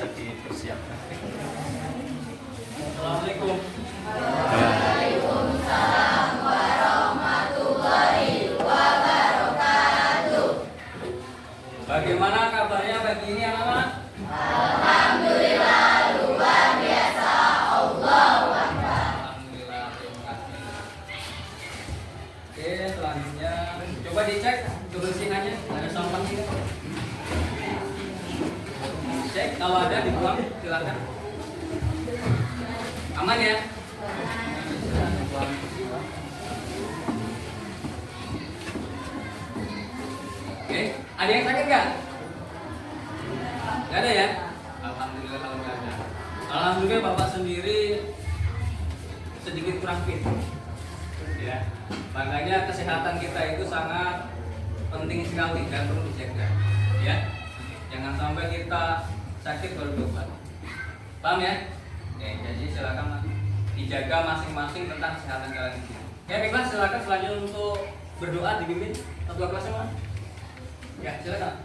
bisa dipersiapkan. Assalamualaikum. Waalaikumsalam warahmatullahi wabarakatuh. Bagaimana kabarnya pagi ini anak-anak? Alhamdulillah luar biasa. Allahu Akbar. Alhamdulillah, terima kasih. Oke, selanjutnya coba dicek kebersihannya, ada sampah tidak? Cek, kalau ada dibuang, silakan. Aman ya? Oke, ada yang sakit nggak? Nggak ada ya? Alhamdulillah kalau nggak ada. Alhamdulillah Bapak sendiri sedikit kurang fit. Ya, makanya kesehatan kita itu sangat penting sekali dan perlu dijaga. Ya, jangan sampai kita sakit baru berobat. Paham ya? Oke, jadi silakan dijaga masing-masing tentang kesehatan kalian. Oke, baiklah silakan selanjutnya untuk berdoa dipimpin ketua kelasnya mana? Ya, silakan.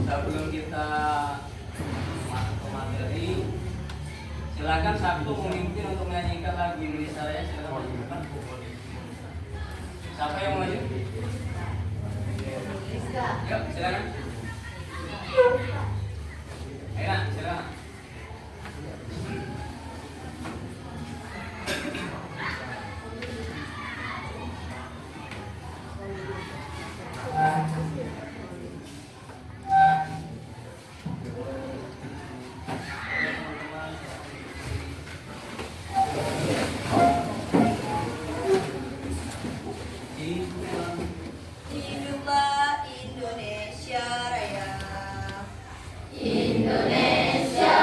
Sebelum kita masuk ke materi, silakan satu pemimpin untuk menyanyikan lagu Indonesia Raya. Silakan maju depan. Siapa yang mau maju? Yuk, silakan. Ayo, silakan. Hiduplah Indonesia Raya. Indonesia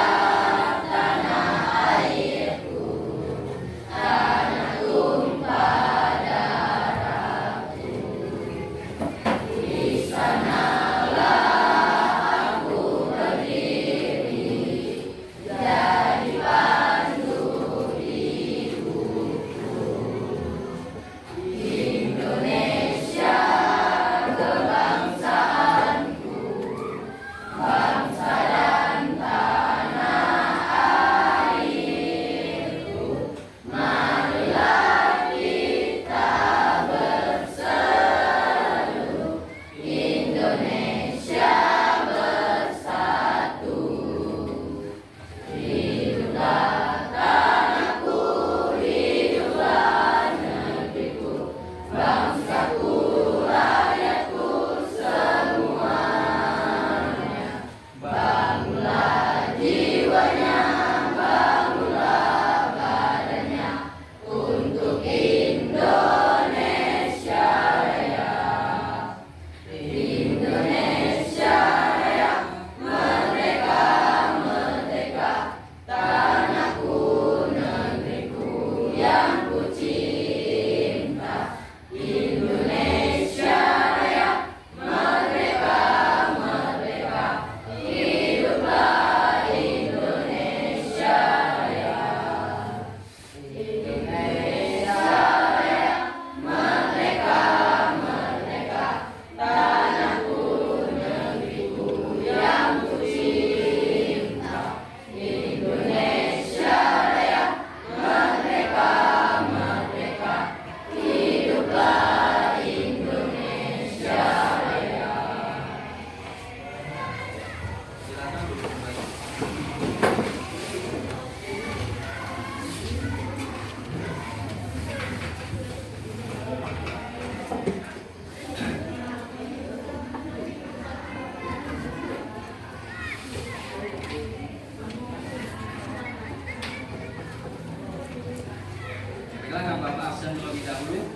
Siapa dulu?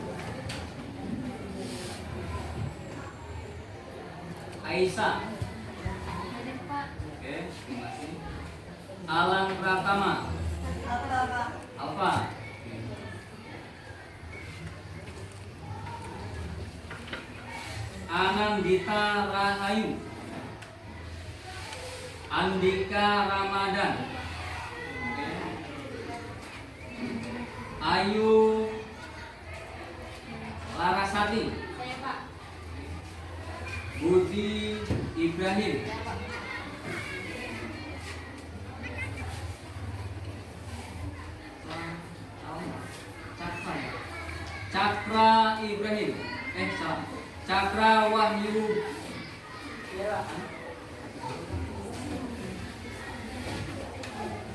Aisyah. Ada Pak. Oke, terima kasih. Alan Pratama. Alfa. Anandita Rahayu. Andika Ramadan. Oke. Ayu Larasati. Saya Pak. Budi Ibrahim. Saya Pak. Cakra Ibrahim. Salah. Cakra Wahyu.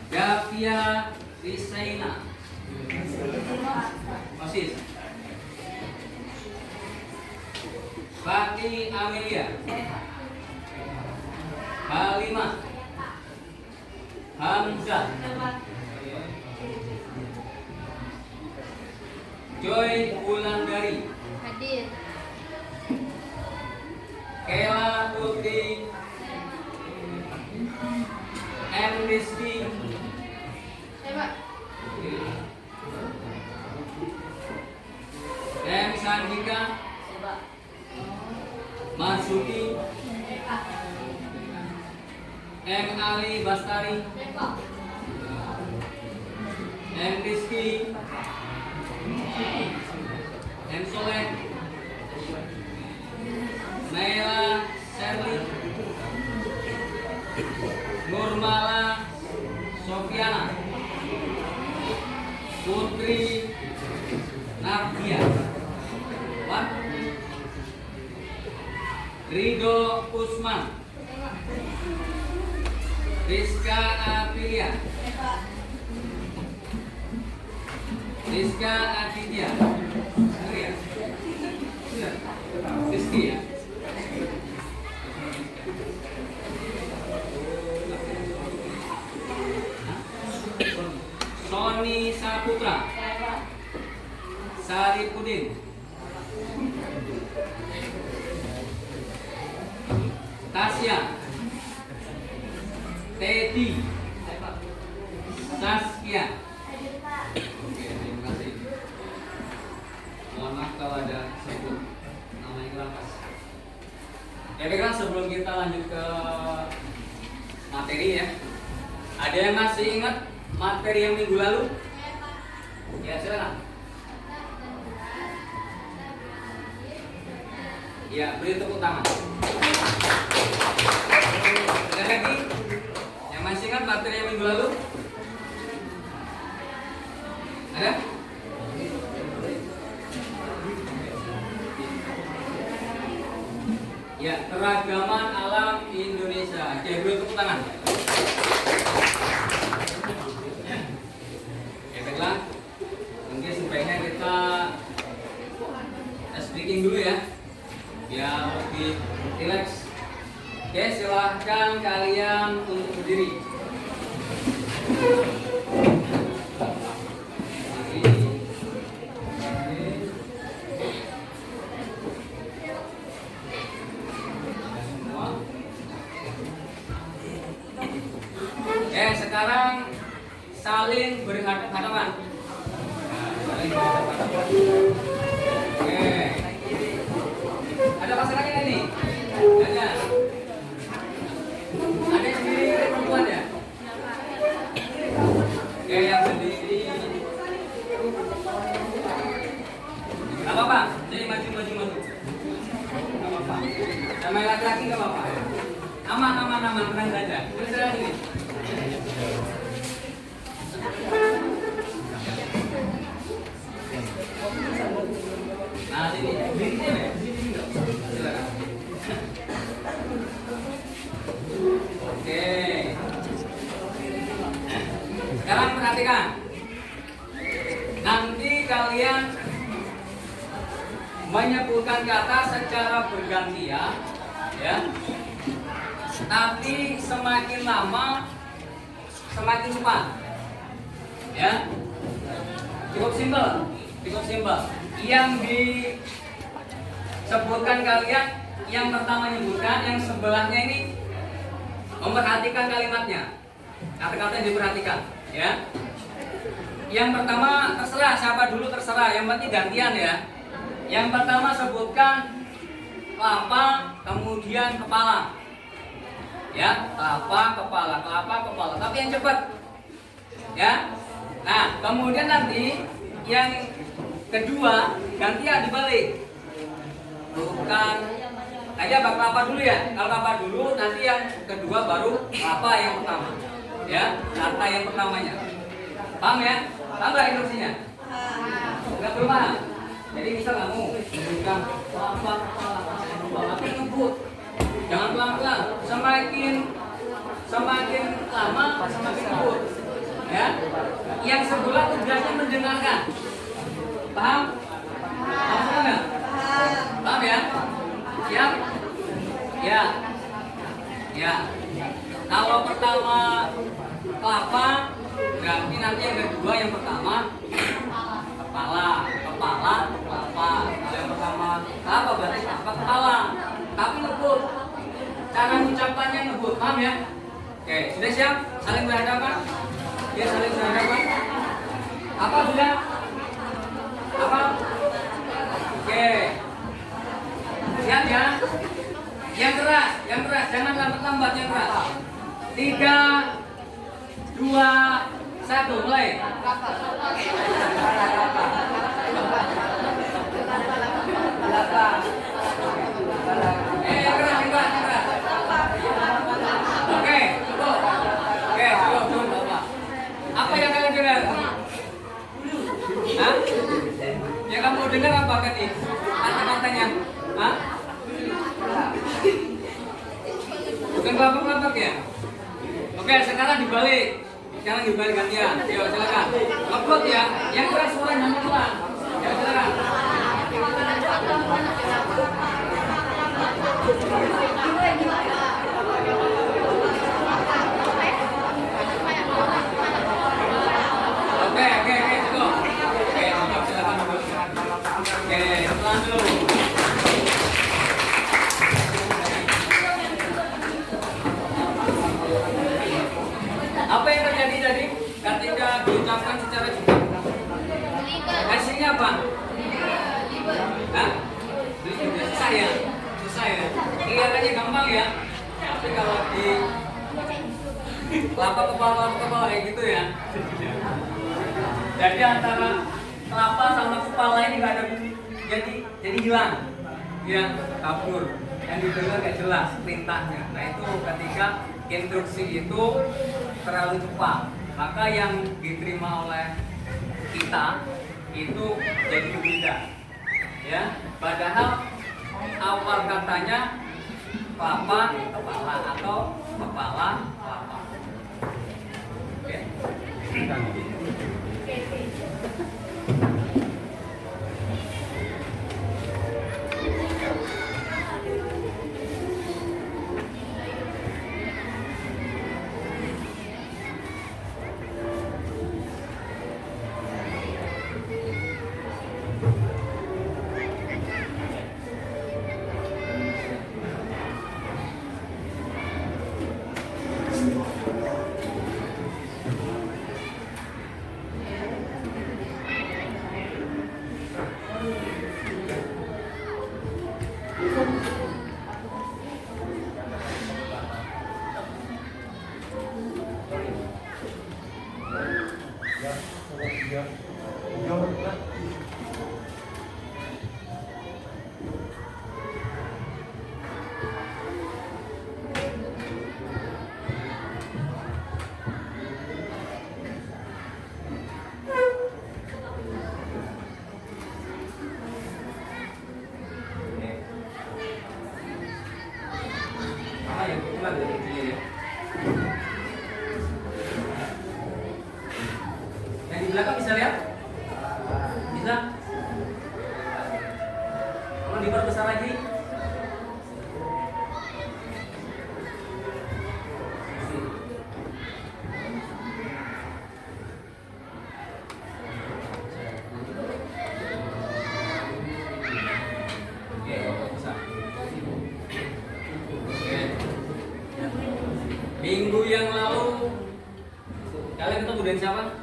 Gavia Risaina. Masih. Fati Amelia. Halimah. Hamzah. Joy Wulandari. Hadir. Kela Putri. M. Rizky. Saya Pak. M. Sandika. Saya Pak. Marsuki. Saya Pak. M. Ali Bastari. Saya Pak. M. Rizky. M. Soleh. Naila Sherly. Nurmala Sofiana. Putri Nadia. What? Rido Usman. Rizka Aprilia. Rizka Aditya. Benar ya? Benar. Rizky ya? Sony Saputra. Saripudin. Tasya. Teddy. Saskia. Oke, terima kasih. Mohon maaf kalau ada sebut namanya kurang pas. Ya baiklah, sebelum kita lanjut ke materi ya, ada yang masih ingat materi yang minggu lalu? Ya silakan. Ya, beri tepuk tangan. Ada lagi yang masih ingat materi yang minggu lalu? Ada? Ya, keragaman alam Indonesia. Oke, beri tepuk tangan. Ya, baiklah. Mungkin sebaiknya kita speaking dulu ya, biar lebih rileks. Oke, silahkan kalian untuk berdiri. Sekarang saling berhadapan-hadapan. Oke. Ada pasangannya ini? Ada. Ada yang sendiri perempuan ya? Oke, yang sendiri. Gak apa-apa. Jadi maju. Gak apa-apa. Sama yang laki-laki gak apa-apa. Aman, tenang saja. Terus sini. Nah, sini. Sini ya? Sini dong. Silakan. Oke. Sekarang perhatikan. Nanti kalian menyebutkan kata secara bergantian, ya. Tapi semakin lama semakin cepat, ya. Cukup simpel. yang disebutkan kalian, yang pertama menyebutkan, yang sebelahnya ini memperhatikan kalimatnya. Kata-kata yang diperhatikan, ya. Yang pertama terserah siapa dulu terserah, yang penting gantian ya. Yang pertama sebutkan kelapa, kemudian kepala. Ya, kelapa, kepala, kelapa, kepala. Tapi yang cepat. Ya. Nah, kemudian nanti yang kedua gantian dibalik. Bukan aja bak kelapa dulu ya. Kalau kelapa dulu, nanti yang kedua baru kelapa yang pertama. Ya, kata yang pertamanya. Paham ya? Paham nggak instruksinya? Enggak belum paham. Jadi misal kamu bukan kelapa, kepala, tapi ngebut. Jangan pelan-pelan. Semakin lama semakin ngebut. Ya. Yang sebelah tugasnya mendengarkan. Paham? Paham enggak? Paham ya? Siap? Ya. Ya. Kalau pertama kelapa, berarti nanti yang kedua yang pertama kepala, kelapa. Kalau yang pertama kelapa berarti kelapa, kepala. Tapi ngebut. Cara mengucapkannya ngebut, paham ya? Oke, sudah siap? Saling berhadapan? Ya, saling berhadapan. Apa sudah? Apa? Oke. Siap ya? Yang keras, jangan lambat-lambat, yang keras. 3, 2, 1, mulai. Yang keras. Oke, cukup. Apa yang kalian dengar? Hah? Yang kamu dengar apa tadi? Kata-katanya? Hah? Bukan kelapa-kelapa ya? Oke, sekarang dibalik. Sekarang dibalik gantian. Ayo, silakan. Ngebut ya. Yang keras suara jangan pelan. Ya, silakan. Oke, cukup. Oke, silakan dulu. Oke, pelan dulu. Apa yang terjadi tadi ketika diucapkan secara cepat? Hasilnya apa? Hah? Susah ya. Kelihatannya gampang ya. Tapi kalau di kelapa kepala kayak gitu ya. Jadi antara kelapa sama kepala ini nggak ada jadi hilang. Ya, kabur. Yang didengar nggak jelas perintahnya. Nah itu ketika instruksi itu terlalu cepat, maka yang diterima oleh kita itu jadi berbeda. Ya, padahal awal katanya kelapa kepala atau kepala kelapa. Oke. Yang di belakang bisa lihat? Bisa? Kalau diperbesar lagi? dan siapa?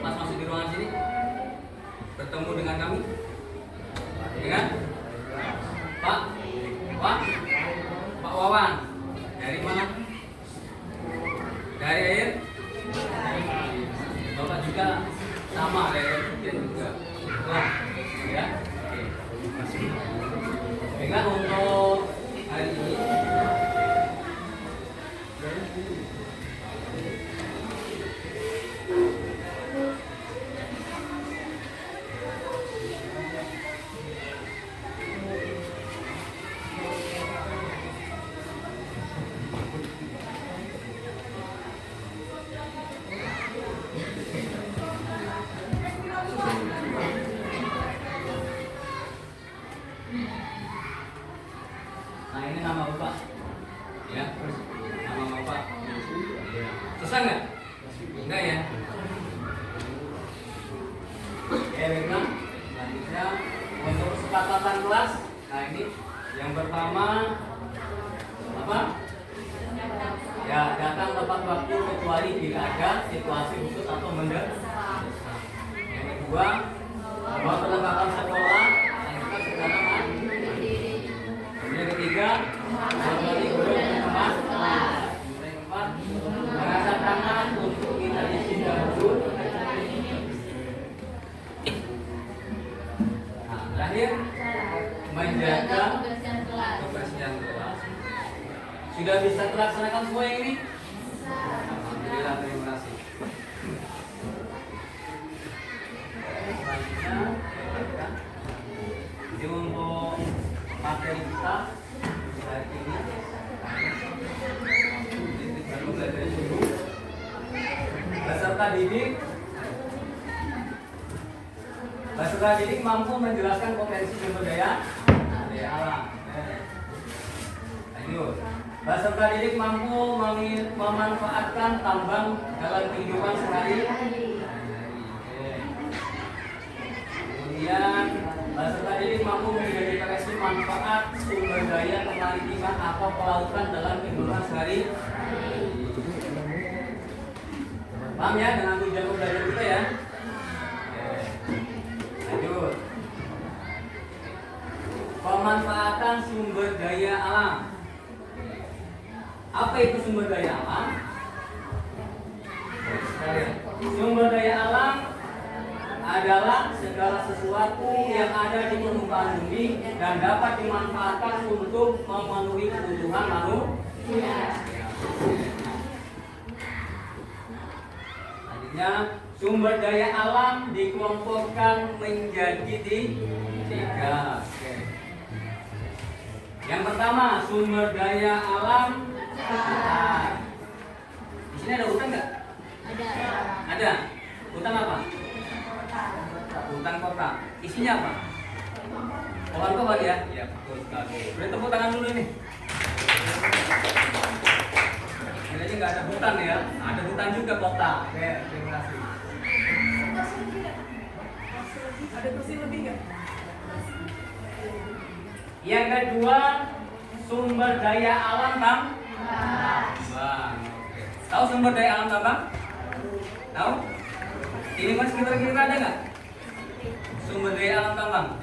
Pas masuk di ruangan sini bertemu dengan kami, ya kan? Pak Wawan dari mana? Dari air. Bapak juga sama dari air juga. Wah, ya. Oke, terima kasih. Dengan untuk hari ini. Nah ini nama Bapak, ya, nama Bapak. Susah nggak? Enggak ya? Oke, baiklah. Selanjutnya untuk kesepakatan kelas. Nah ini yang pertama apa? Ya, datang tepat waktu kecuali bila ada situasi khusus atau mendesak. Yang kedua, bahwa perlengkapan sekolah yang kita sekarang. Yang ketiga, menghormati guru dan teman. Yang keempat, mengangkat tangan untuk minta izin dan guru. Nah, terakhir, menjaga kebersihan kelas. Sudah bisa terlaksanakan semua yang ini? Alhamdulillah, terima kasih. Selanjutnya, ini untuk materi kita hari ini. Titik baru belajar dulu. Peserta didik mampu menjelaskan potensi sumber daya alam. Lanjut. Peserta didik mampu memanfaatkan tambang dalam kehidupan sehari-hari. Kemudian peserta didik mampu mengidentifikasi manfaat sumber daya kemaritiman atau kelautan dalam kehidupan sehari-hari. Paham ya dengan tujuan belajar kita ya? Lanjut. Pemanfaatan sumber daya alam. Apa itu sumber daya alam? Sumber daya alam adalah segala sesuatu yang ada di permukaan bumi dan dapat dimanfaatkan untuk memenuhi kebutuhan manusia. Selanjutnya, sumber daya alam dikelompokkan menjadi tiga. Yang pertama, sumber daya alam hutan. Di sini ada hutan nggak? Ada. Hutan apa? Hutan kota. Isinya apa? Pohon-pohon ya? Iya, betul sekali. Boleh tepuk tangan dulu nih. Ini nggak ada hutan ya? Ada hutan juga kota. Oke, terima kasih. Ada kursi lebih nggak? Yang kedua, sumber daya alam tambang. Oke. Tahu sumber daya alam tambang? Tahu? Ini mas kira-kira ada nggak? Sumber daya alam tambang.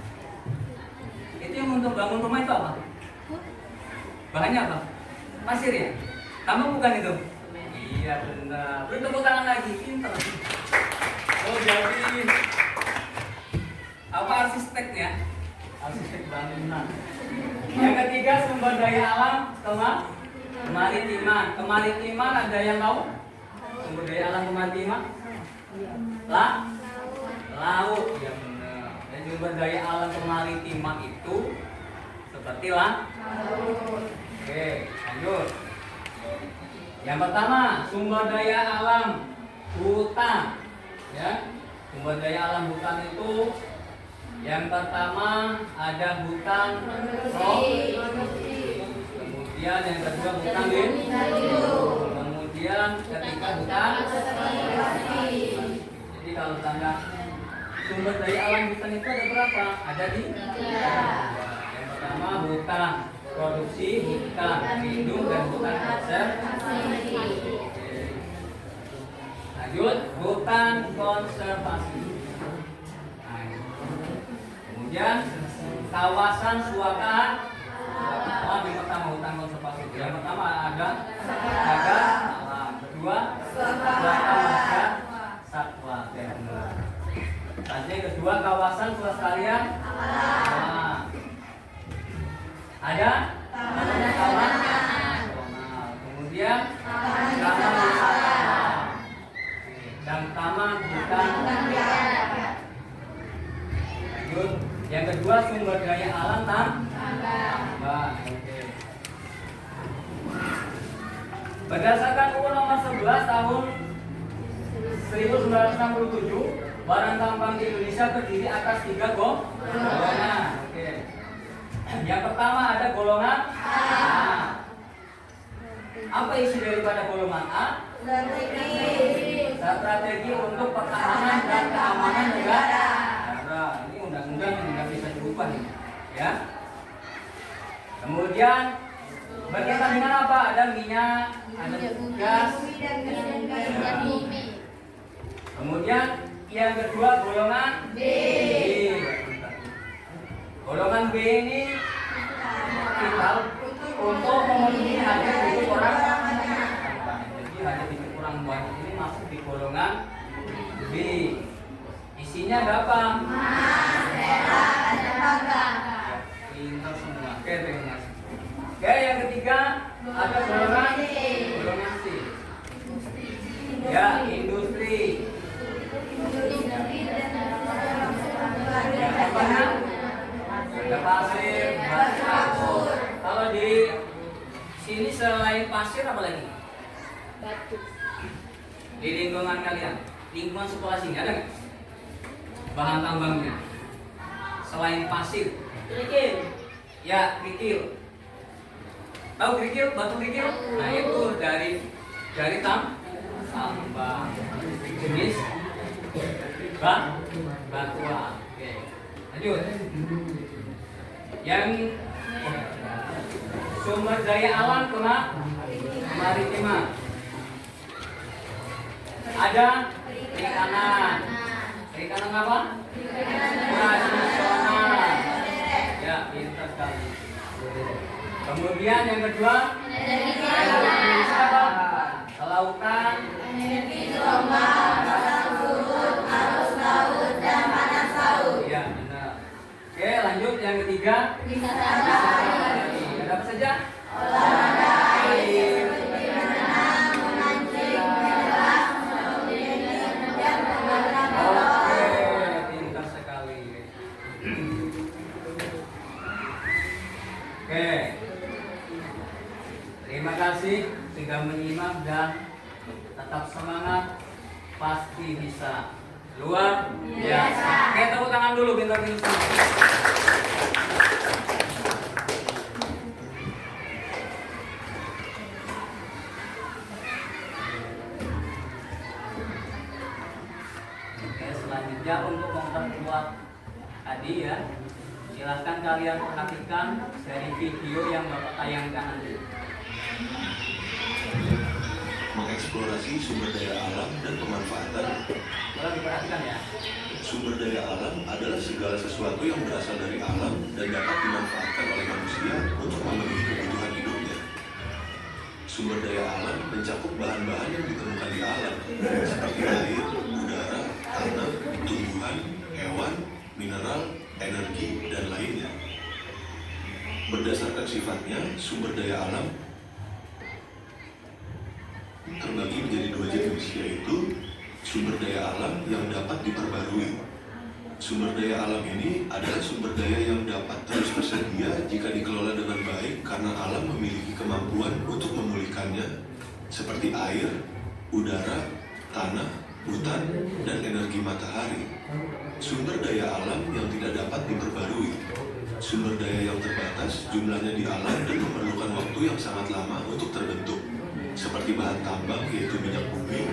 Itu yang untuk bangun rumah itu apa? Bahannya apa? Pasir ya? Tambang bukan itu? Iya benar. Beri tepuk tangan lagi, pintar. Oh jadi apa arsiteknya? Arsitek bangunan. Yang ketiga sumber daya alam kemaritiman. Kemaritiman ada yang tahu? Sumber daya alam kemaritiman? Laut. Ya benar. Dan sumber daya alam kemaritiman itu seperti laut. Oke, lanjut. Yang pertama, sumber daya alam hutan. Ya. Sumber daya alam hutan itu yang pertama ada hutan tropis. Kemudian yang kedua hutan lindung. Kemudian ketiga hutan. Jadi kalau tanda sumber daya alam hutan itu ada berapa? Ada di yang pertama hutan produksi, hutan lindung dan hutan konservasi. Lanjut, hutan konservasi. Nah, kemudian kawasan suaka. Oh, yang pertama hutan konservasi. Yang pertama ada jaga alam. Kedua, suaka marga satwa. Lanjut kedua, kawasan pelestarian alam. Ada taman nasional. Kemudian taman wisata dan taman hutan. Lanjut, yang kedua sumber daya alam tambang. Oke. Berdasarkan UU nomor 11 tahun 1967, barang tambang di Indonesia terdiri atas 3 golongan. Oke. Yang pertama ada golongan A. Apa isi daripada golongan A? Strategi untuk pertahanan dan keamanan negara. Ini undang-undang tidak bisa dirubah nih, ya. Kemudian berkaitan dengan apa? Ada minyak, ada gas. Kemudian yang kedua golongan B. Golongan B ini vital untuk memenuhi hajat hidup orang. Jadi hajat hidup orang banyak ini masuk di golongan B. Isinya ada apa? Pintar semua. Oke, terima kasih. Oke, yang ketiga ada golongan C. Ya, industri. Ya, apanya? Ada pasir, batu. Kalau di sini selain pasir apa lagi? Batu. Di lingkungan kalian, lingkungan sekolah sini ada nggak bahan tambangnya selain pasir? Kerikil. Ya, kerikil. Tahu kerikil, batu kerikil? Nah itu dari tambang jenis batuan. Oke, lanjut. Yang sumber daya alam kemaritiman. Ada perikanan. Perikanan apa? Tradisional. Ya, pintar sekali. Kemudian yang kedua, energi apa? Kelautan, Energi gelombang, pasang surut, arus laut, dan panas laut. ya benar. Oke, lanjut yang ketiga, Wisata air. Ada apa saja? olahraga Air. seperti berenang, memancing, menyelam, snorkeling, dan berbagai Oke, pintar sekali. Oke, terima kasih sudah menyimak dan tetap semangat, pasti bisa luar biasa. Oke, tepuk tangan dulu pintar-pintar. Oke, selanjutnya untuk memperkuat tadi ya, silahkan kalian perhatikan dari video yang Bapak tayangkan nanti. Mengeksplorasi sumber daya alam dan pemanfaatan. Boleh diperhatikan ya. Sumber daya alam adalah segala sesuatu yang berasal dari alam dan dapat dimanfaatkan oleh manusia untuk memenuhi kebutuhan hidupnya. Sumber daya alam mencakup bahan-bahan yang ditemukan di alam, seperti air, udara, tanah, tumbuhan, hewan, mineral, energi, dan lainnya. Berdasarkan sifatnya, sumber daya alam terbagi menjadi 2 jenis, yaitu sumber daya alam yang dapat diperbarui. Sumber daya alam ini adalah sumber daya yang dapat terus tersedia jika dikelola dengan baik karena alam memiliki kemampuan untuk memulihkannya, seperti air, udara, tanah, hutan, dan energi matahari. Sumber daya alam yang tidak dapat diperbarui. Sumber daya yang terbatas jumlahnya di alam dan memerlukan waktu yang sangat lama untuk terbentuk, seperti bahan tambang yaitu minyak bumi,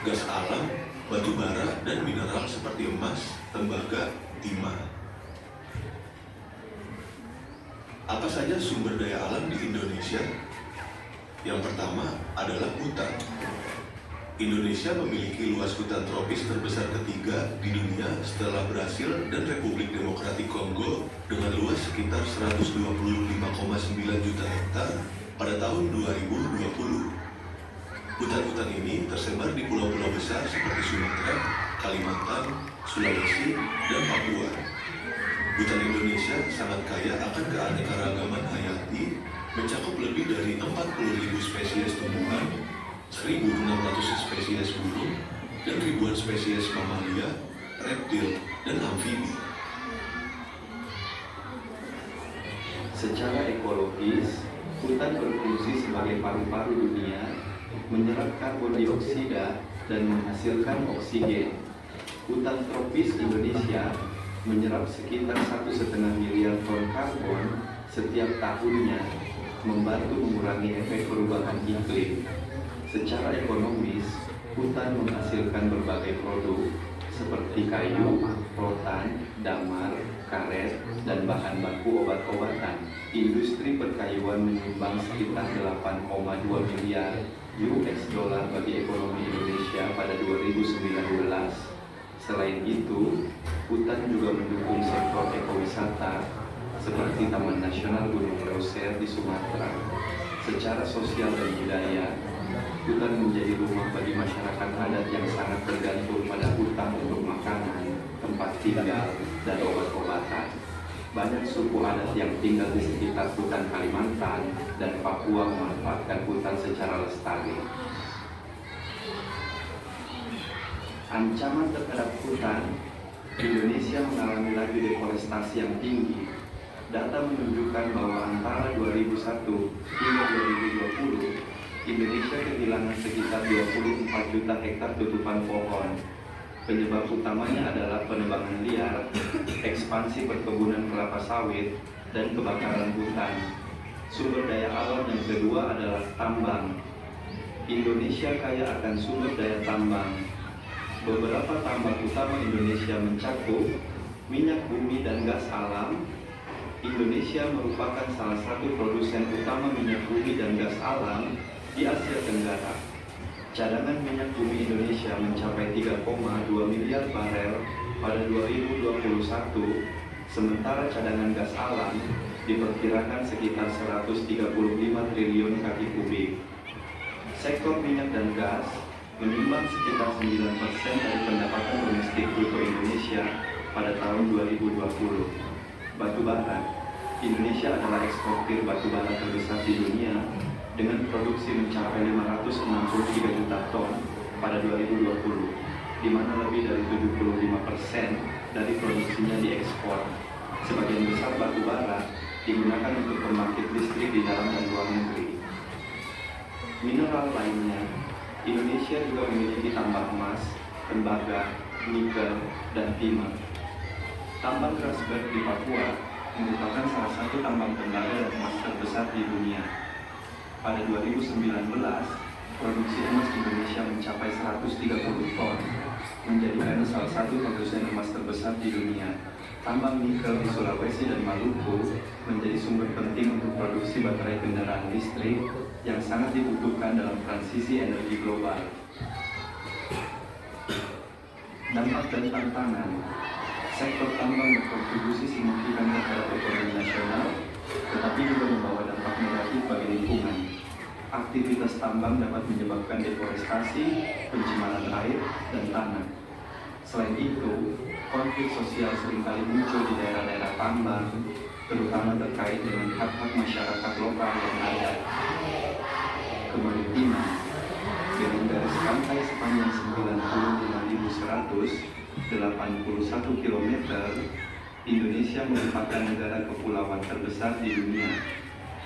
gas alam, batu bara, dan mineral seperti emas, tembaga, timah. Apa saja sumber daya alam di Indonesia? Yang pertama adalah hutan. Indonesia memiliki luas hutan tropis terbesar ketiga di dunia setelah Brasil dan Republik Demokratik Kongo dengan luas sekitar 125,9 juta hektar pada tahun 2020. Hutan-hutan ini tersebar di pulau-pulau besar seperti Sumatera, Kalimantan, Sulawesi, dan Papua. Hutan Indonesia sangat kaya akan keanekaragaman hayati, mencakup lebih dari 40.000 spesies tumbuhan, 1.600 spesies burung, dan ribuan spesies mamalia, reptil, dan amfibi. Secara ekologis, hutan berfungsi sebagai paru-paru dunia, menyerap karbon dioksida dan menghasilkan oksigen. Hutan tropis Indonesia menyerap sekitar 1,5 miliar ton karbon setiap tahunnya, membantu mengurangi efek perubahan iklim. Secara ekonomis, hutan menghasilkan berbagai produk seperti kayu, rotan, damar, karet, dan bahan baku obat-obatan. Industri perkayuan menyumbang sekitar 8,2 miliar US dollar bagi ekonomi Indonesia pada 2019. Selain itu, hutan juga mendukung sektor ekowisata seperti Taman Nasional Gunung Leuser di Sumatera. Secara sosial dan budaya, hutan menjadi rumah bagi masyarakat adat yang sangat bergantung pada hutan untuk makanan, tempat tinggal, dan obat-obatan. Banyak suku adat yang tinggal di sekitar hutan Kalimantan dan Papua memanfaatkan hutan secara lestari. Ancaman terhadap hutan, Indonesia mengalami laju deforestasi yang tinggi. Data menunjukkan bahwa antara 2001 hingga 2020, Indonesia kehilangan sekitar 24 juta hektar tutupan pohon. Penyebab utamanya adalah penebangan liar, ekspansi perkebunan kelapa sawit, dan kebakaran hutan. Sumber daya alam yang kedua adalah tambang. Indonesia kaya akan sumber daya tambang. Beberapa tambang utama Indonesia mencakup minyak bumi dan gas alam. Indonesia merupakan salah satu produsen utama minyak bumi dan gas alam di Asia Tenggara. Cadangan minyak bumi Indonesia mencapai 3,2 miliar barel pada 2021, sementara cadangan gas alam diperkirakan sekitar 135 triliun kaki kubik. Sektor minyak dan gas menyumbang sekitar 9% dari pendapatan domestik bruto Indonesia pada tahun 2020. Batu bara. Indonesia adalah eksportir batu bara terbesar di dunia dengan produksi mencapai 563 juta ton pada 2020, di mana lebih dari 75% dari produksinya diekspor. Sebagian besar batu bara digunakan untuk pembangkit listrik di dalam dan luar negeri. Mineral lainnya, Indonesia juga memiliki tambang emas, tembaga, nikel, dan timah. Tambang Grasberg di Papua merupakan salah satu tambang tembaga dan emas terbesar di dunia. Pada 2019, produksi emas Indonesia mencapai 130 ton, menjadikannya salah satu produsen emas terbesar di dunia. Tambang nikel di Sulawesi dan Maluku menjadi sumber penting untuk produksi baterai kendaraan listrik yang sangat dibutuhkan dalam transisi energi global. Dampak dan tantangan. Sektor tambang berkontribusi signifikan terhadap ekonomi nasional, tetapi juga membawa dampak negatif bagi lingkungan. Aktivitas tambang dapat menyebabkan deforestasi, pencemaran air, dan tanah. Selain itu, konflik sosial seringkali muncul di daerah-daerah tambang, terutama terkait dengan hak-hak masyarakat lokal yang ada. Kemaritiman. Dengan garis pantai sepanjang 95.181 km, Indonesia merupakan negara kepulauan terbesar di dunia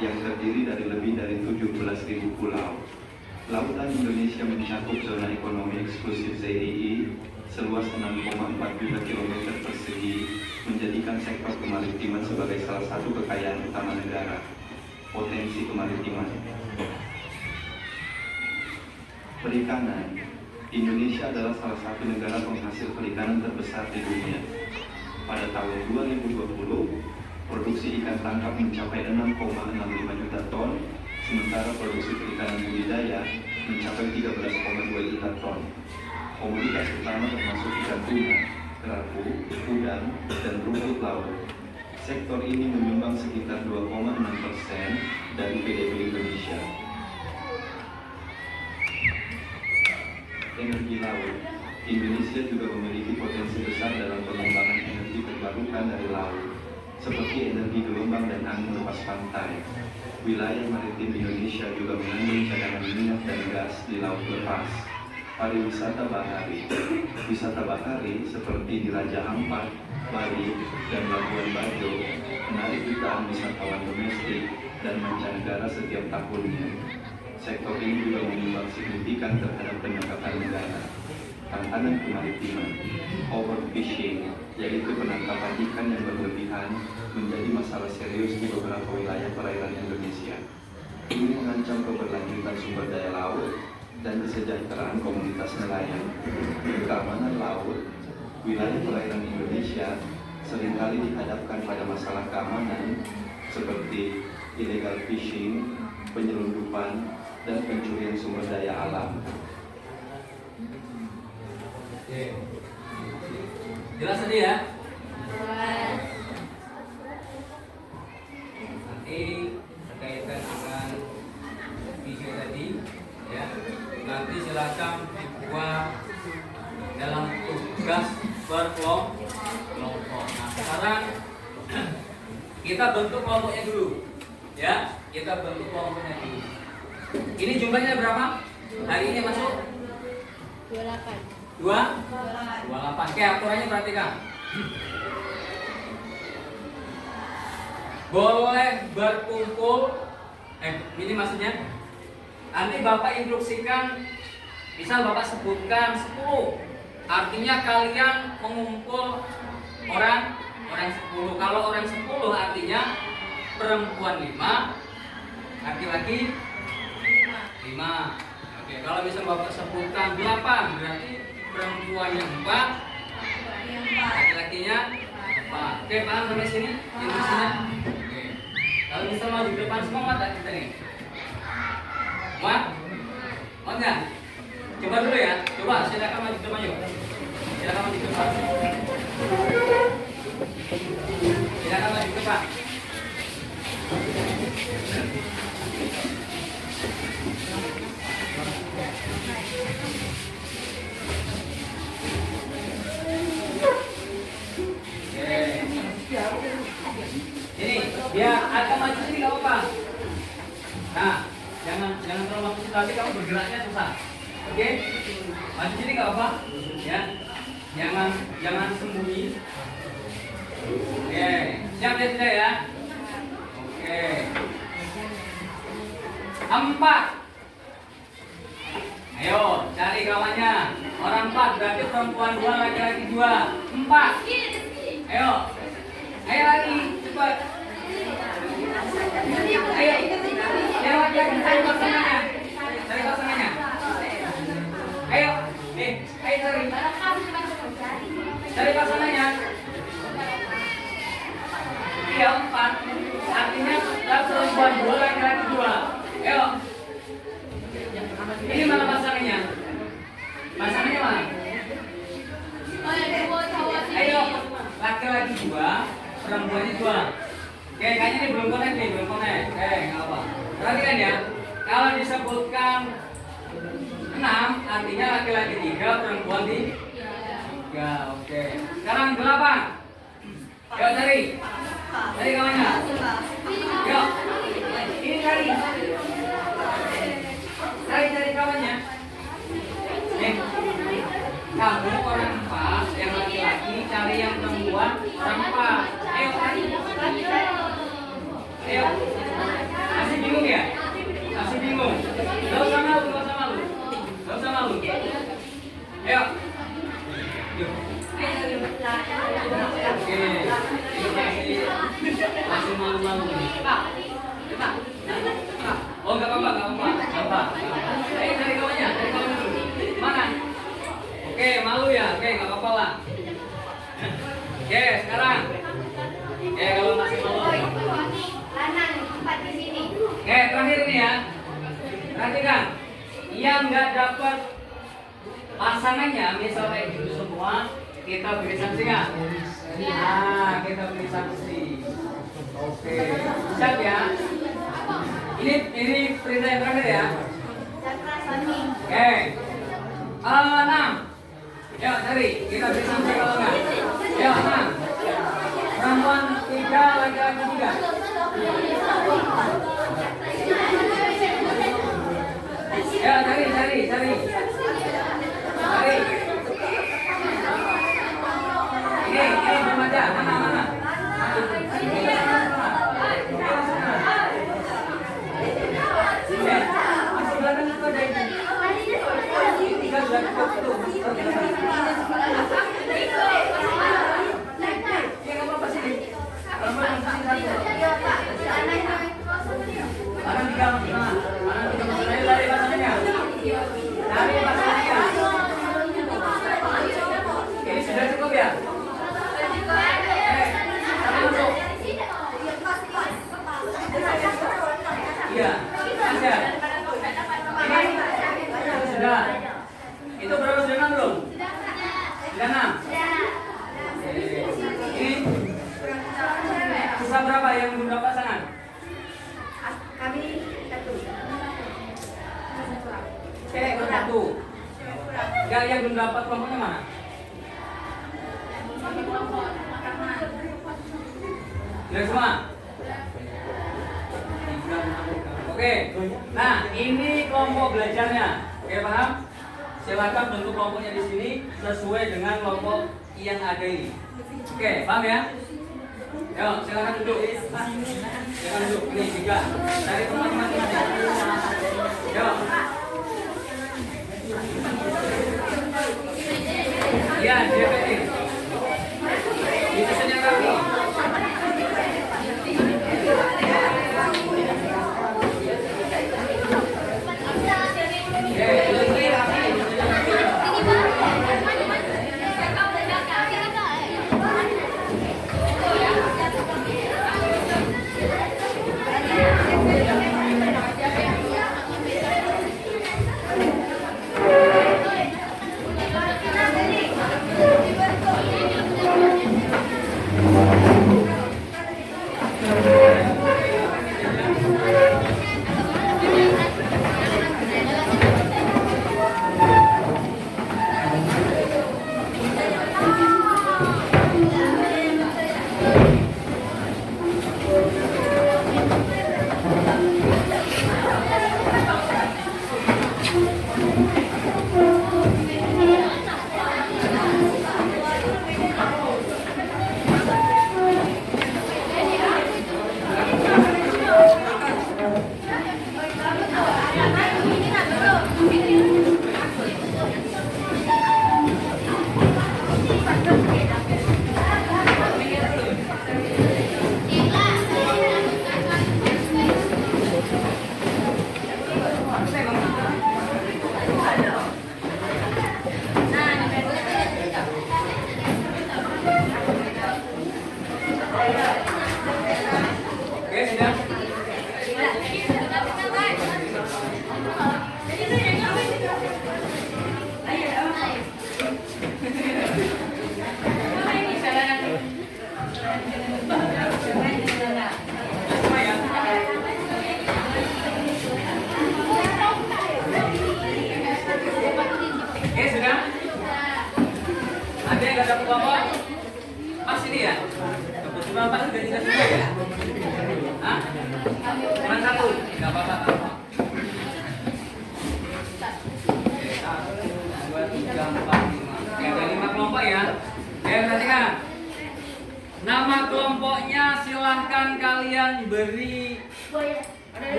yang terdiri dari lebih dari 17.000 pulau. Lautan Indonesia mencakup zona ekonomi eksklusif ZII seluas 6,4 juta kilometer persegi, menjadikan sektor kemaritiman sebagai salah satu kekayaan utama negara. Potensi kemaritiman. Perikanan. Indonesia adalah salah satu negara penghasil perikanan terbesar di dunia. Pada tahun 2020, produksi ikan tangkap mencapai 6,65 juta ton, sementara produksi perikanan budidaya mencapai 13,2 juta ton. Komoditas utama termasuk ikan tuna, kerapu, udang, dan rumput laut. Sektor ini menyumbang sekitar 2,6% dari PDB Indonesia. Energi laut. Indonesia juga memiliki potensi besar dalam pengembangan energi terbarukan dari laut, seperti energi gelombang dan angin lepas pantai. Wilayah maritim Indonesia juga mengandung cadangan minyak dan gas di laut lepas. Pariwisata bahari. Wisata bahari seperti di Raja Ampat, Bali, dan Labuan Bajo menarik jutaan wisatawan domestik dan mancanegara setiap tahunnya. Sektor ini juga menyumbang signifikan terhadap pendapatan negara. Tantangan kemaritiman, overfishing, yaitu penangkapan ikan yang berlebihan, menjadi masalah serius di beberapa wilayah perairan Indonesia. Ini mengancam keberlanjutan sumber daya laut dan kesejahteraan komunitas nelayan. Keamanan laut, wilayah perairan Indonesia seringkali dihadapkan pada masalah keamanan seperti illegal fishing, penyelundupan, dan pencurian sumber daya alam. Oke. Jelas tadi ya? Nanti berkaitan dengan video tadi ya. Nanti silakan dibuat dalam tugas berkelompok. Nah, sekarang kita bentuk kelompoknya dulu. Ya, kita bentuk kelompoknya dulu. Ini jumlahnya berapa? Hari ini masuk 28. 28. Oke, aturannya perhatikan. Boleh berkumpul. Ini maksudnya. Nanti Bapak instruksikan, misal Bapak sebutkan 10. Artinya kalian mengumpul orang 10. Kalau orang 10 artinya perempuan 5, laki-laki 5. Oke, kalau bisa Bapak sebutkan 8, berarti perempuannya 4, laki-lakinya 4. Oke, paham sampai sini? Instruksinya? Oke. Kalau bisa maju ke depan semua, muat kita nih. Muat? Muat nggak? Coba dulu ya. Coba, silakan maju ke depan yuk. Silakan maju ke depan. Silakan maju ke depan. Ini biar agak maju sini nggak apa-apa. Nah, jangan terlalu maju sini, tapi kamu bergeraknya susah. Oke, maju sini nggak apa-apa. Ya, jangan sembunyi. Oke, siap ya tidak ya? Oke. 4. Ayo, cari kawannya. Orang 4 berarti perempuan 2, laki-laki 2. 4. Ayo. Ayo lagi, cepat. Ayo. Yang laki-laki cari pasangannya. Cari pasangannya. Ayo. Ayo cari. Cari pasangannya. Iya, 4. Artinya perempuan 2, laki-laki 2. Ayo. Ini mana pasangannya? Pasangannya mana? Ayo, laki-laki 2, perempuannya 2. Oke, kayaknya ini belum connect nih, belum connect. Oke, nggak apa. Perhatikan ya, kalau disebutkan 6, artinya laki-laki 3, perempuan 3. Oke. Sekarang 8. Yuk cari. Cari kawannya. Yuk. Ini cari. Cari kawannya. Nih. Kamu orang 4, yang laki-laki, cari yang perempuan orang 4. Ayo cari. Ayo. Masih bingung ya? Masih bingung. Gak usah malu, gak usah malu. Gak usah malu. Ayo. Yuk. Oke. Masih malu-malu nih. Oh nggak apa-apa, nggak apa-apa. Ayo cari kawannya, cari kawan dulu. Mana? Oke, malu ya. Oke, nggak apa-apa lah. Oke, sekarang. Oke, kalau masih malu. Oke, terakhir nih ya. Perhatikan. Yang nggak dapat pasangannya, misal kayak gitu semua, kita beri sanksi nggak? Nah, kita beri sanksi. Oke, siap ya? Ini perintah yang terakhir ya. Oke. 6. Ya, cari. Kita beri sanksi kalau enggak. Ya, 6. Perempuan 3, laki-laki 3. Ya, cari. Ini remaja. Mana? Masuk belakang itu ada ini. Tiga sudah cukup itu. Ya, nggak apa-apa sini. Perempuan yang sini satu. Mana 3 masuk sana. Ayo lari pasangannya. Ini sudah cukup ya? Masuk. Iya, aja. Ini sudah. Itu berapa sudah 6 belum? Sudah 6. Ini sisa berapa yang belum dapat pasangan? Kami satu. Cewek bersatu. Yang belum dapat kelompoknya mana? Sudah semua? Oke. Nah, ini kelompok belajarnya. Oke, paham? Silakan bentuk kelompoknya di sini sesuai dengan kelompok yang ada ini. Oke, paham ya? Yuk, silakan duduk. Silakan duduk. Ini 3. Cari teman-teman. Yuk. Ya, DPT. Itu saja kami. Nama kelompoknya silahkan kalian beri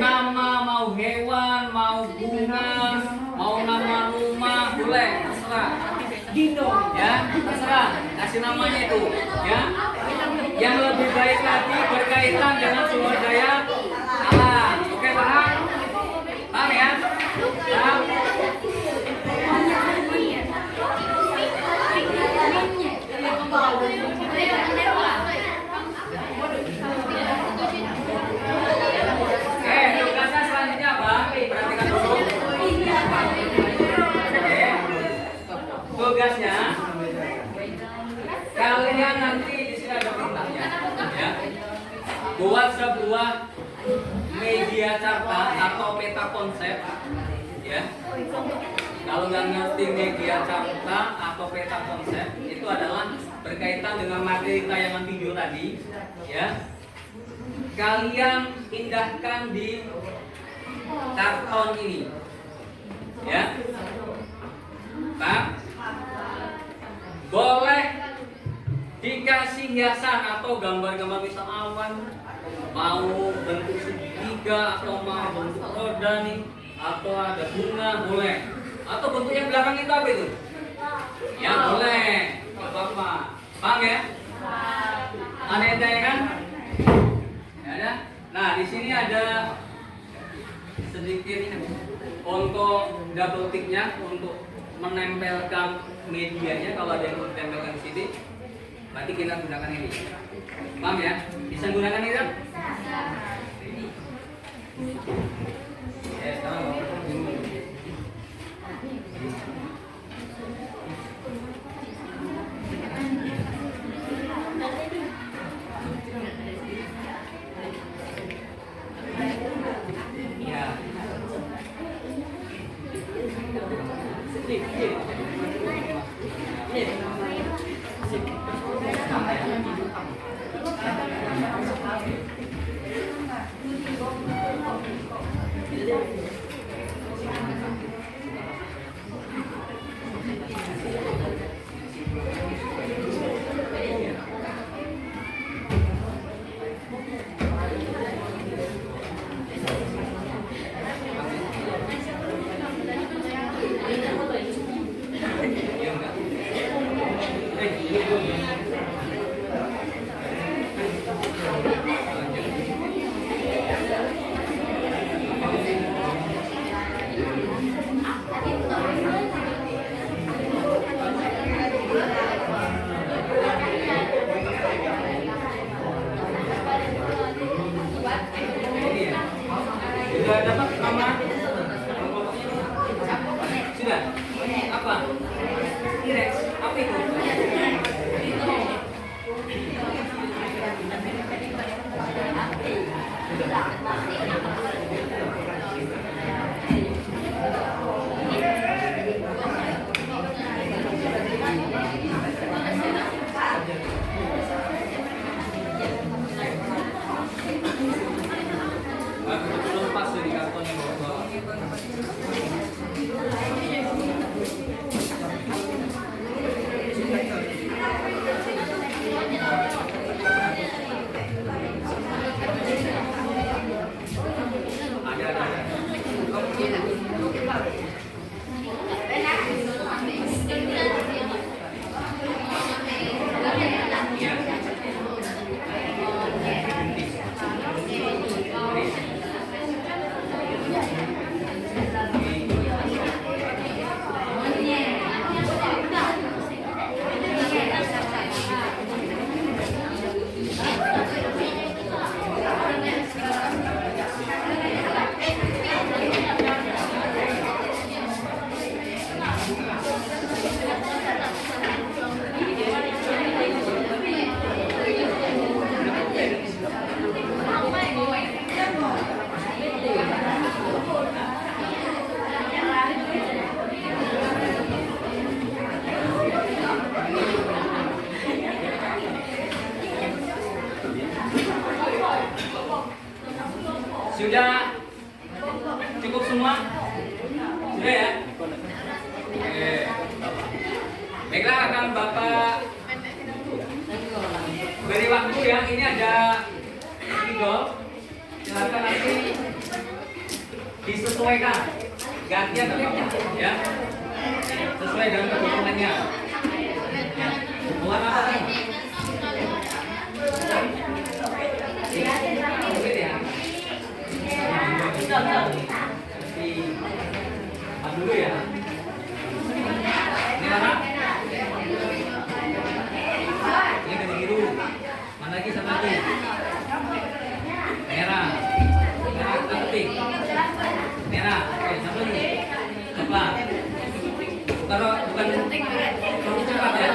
nama, mau hewan, mau bunga, mau nama rumah, boleh, terserah. Ya, terserah, kasih namanya itu, ya. Yang lebih baik lagi berkaitan dengan sumber daya alam. Oke, paham? Paham ya? Paham? Tugasnya selanjutnya apa? Perhatikan dulu. kalian nanti di sini ada perintahnya, ya. Buat sebuah media carta atau peta konsep, ya. Kalau nggak ngerti media carta atau peta konsep, itu adalah berkaitan dengan materi tayangan video tadi, ya. Kalian indahkan di karton ini, ya. Nah, boleh dikasih hiasan atau gambar-gambar misal awan, mau bentuk segitiga atau mau bentuk roda nih, atau ada bunga boleh, atau bentuk yang belakang itu apa itu? Ya boleh, nggak apa-apa. Paham ya? Ada yang tanya kan? Ya, ada. Nah di sini ada sedikit untuk double ticknya untuk menempelkan medianya. Kalau ada yang mau ditempelkan di sini, berarti kita gunakan ini. Paham ya? Bisa gunakan ini kan? Ya, sekarang sudah dapat nama? Sudah? Apa? T-Rex. Apa itu? Kebetulan pas di karton yang bawah. Sudah cukup semua? Sudah ya? Oke. Baiklah, akan Bapak beri waktu ya. Ini ada spidol. Silakan nanti disesuaikan. Gantian ya. Sesuai dengan kebutuhannya. Warna apa? Oke ya. Dulu ya. Ini mana? Ini dari biru. Mana lagi sama lagi? Merah. Merah cantik. Merah. Oke, sama lagi. Coklat. Bukan cepat ya.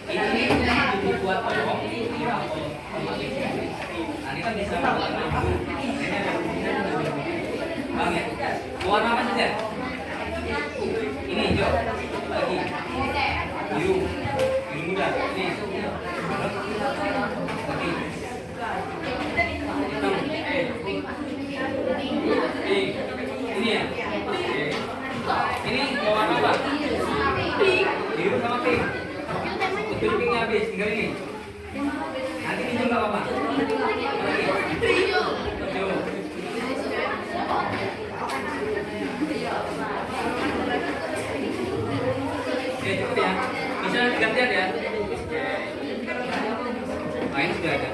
Ini dibuat kolom, ini nah, ini kan bisa Bang ya, warna apa saja? Ini hijau, lagi biru muda, ini lagi ini ya, ini mau warna apa? Biru sama pink. Betul pinknya habis, tinggal ini. Nanti ini juga apa? Hijau. Oke, cukup ya. Bisa gantian ya. Nah, ini sudah ada.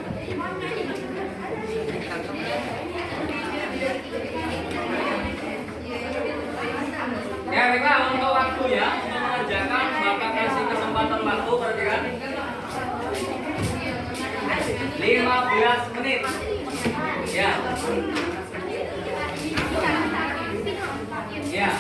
Ya, baiklah untuk waktunya mengerjakan Bapak kasih kesempatan waktu perhatikan 15 menit. Ya. Ya.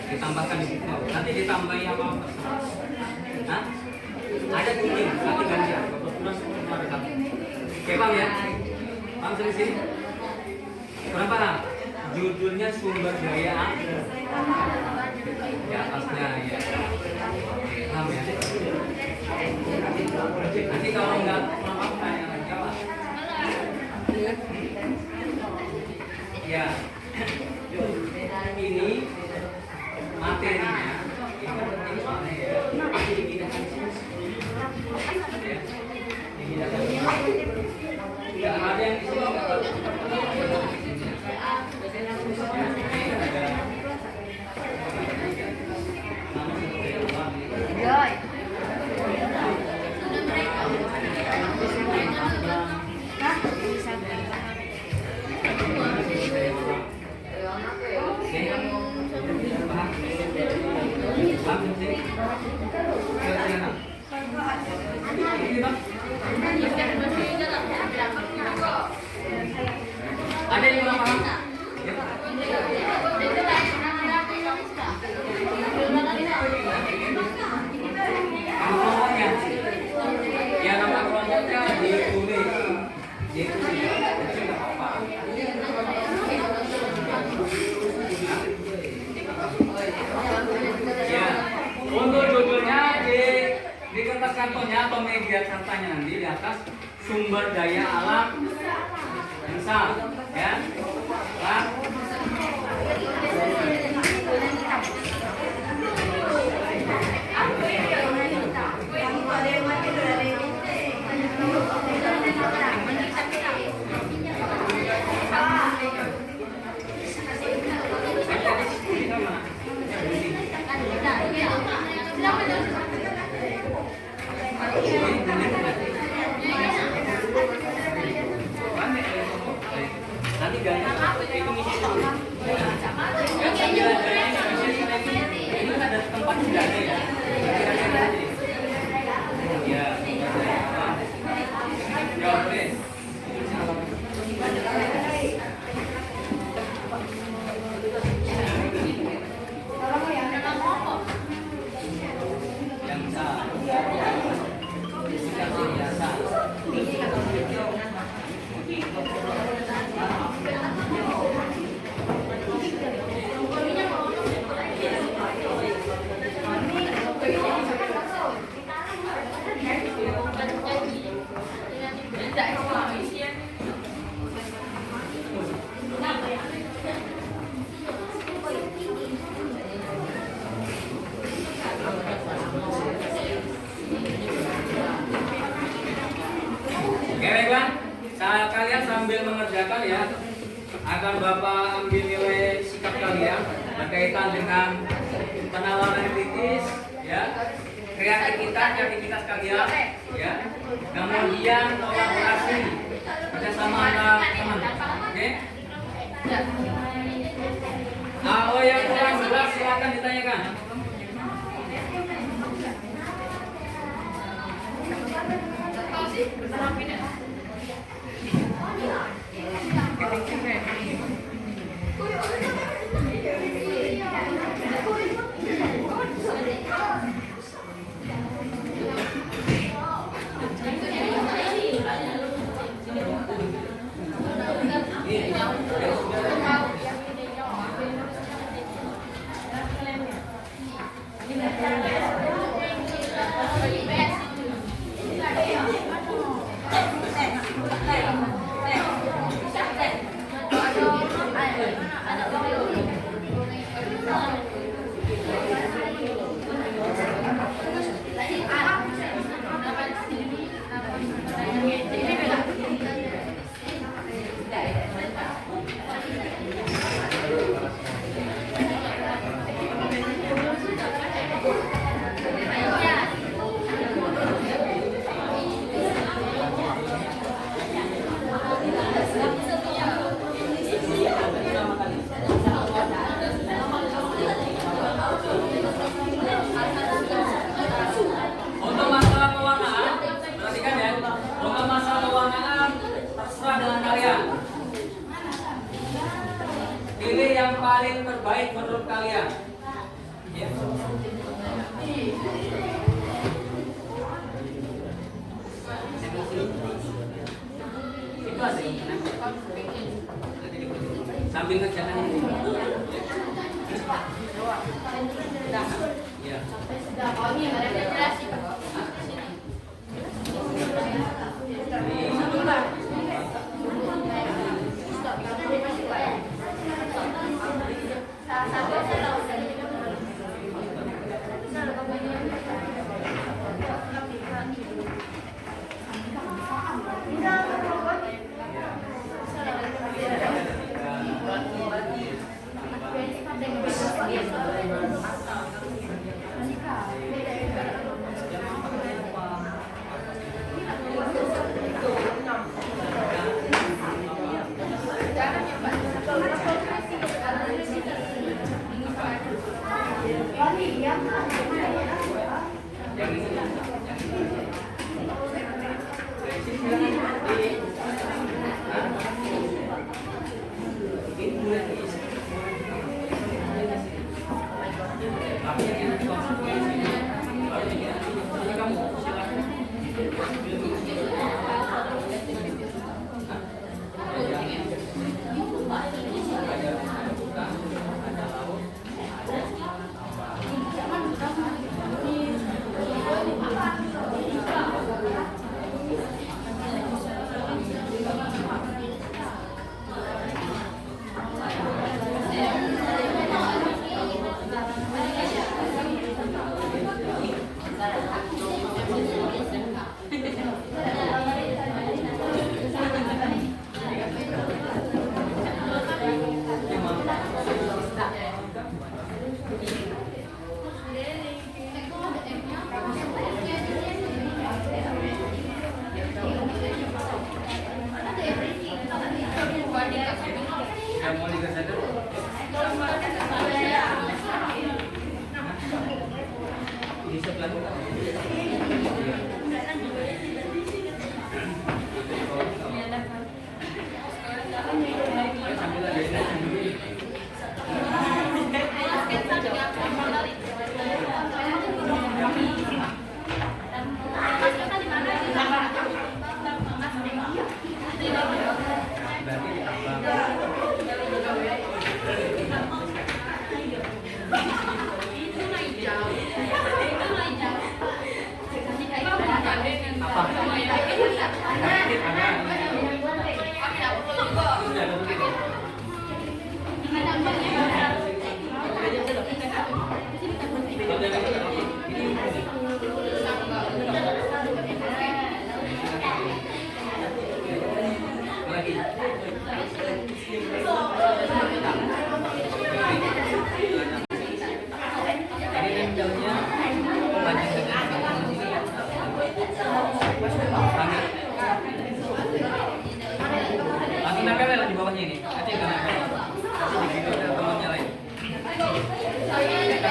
Ditambahkan di situ. Nanti ditambahi apa? Hah? Ada kuning, nanti ganti. Kebetulan ada satu. Oke bang ya, bang sini. Kenapa? Judulnya sumber daya air. Di atasnya ya. Paham ya? Nanti kalau nggak paham tanya lagi apa? Ya. Ini materinya ini soalnya ya nggak ada yang di sini ada yang kurang paham? Kelompoknya, ya nama kelompoknya ditulis, nggak apa-apa. Ya, untuk judulnya di kertas kartonnya atau media cartanya nanti di atas sumber daya alam misal ya Pak. Nanti ganti itu ngisi dulu. Ini kan ada tempat jaga ya. Ya. Jawab deh. Yang salah. Biasa. Tidak. akan Bapak ambil nilai sikap kalian berkaitan dengan penawaran kritis, ya, kreativitas kalian, ya, kemudian kolaborasi bersama teman, oke? Kalau yang kurang jelas silakan ditanyakan. Untuk masalah pewarnaan, perhatikan ya. Untuk masalah pewarnaan terserah dengan kalian. Pilih yang paling terbaik menurut kalian. Ya. Itu aja. Sambil ngerjakan ini. Ya.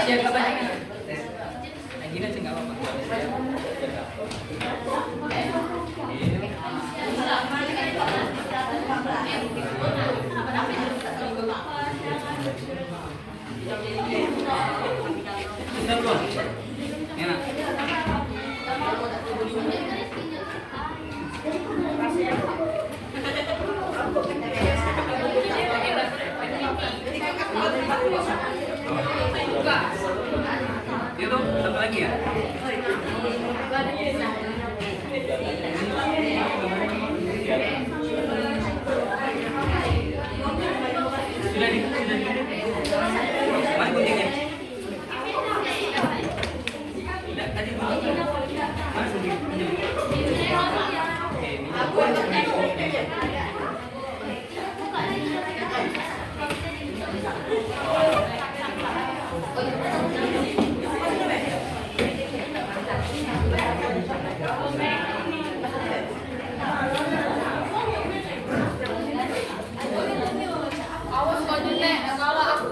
Iya, kebanyakan. Nah, gini aja nggak apa-apa. Sudah belum? Enak. Itu satu lagi ya? Sudah di. Mana kuncinya? Tidak, tadi mana kuncinya? Awas kau jelek, kalau aku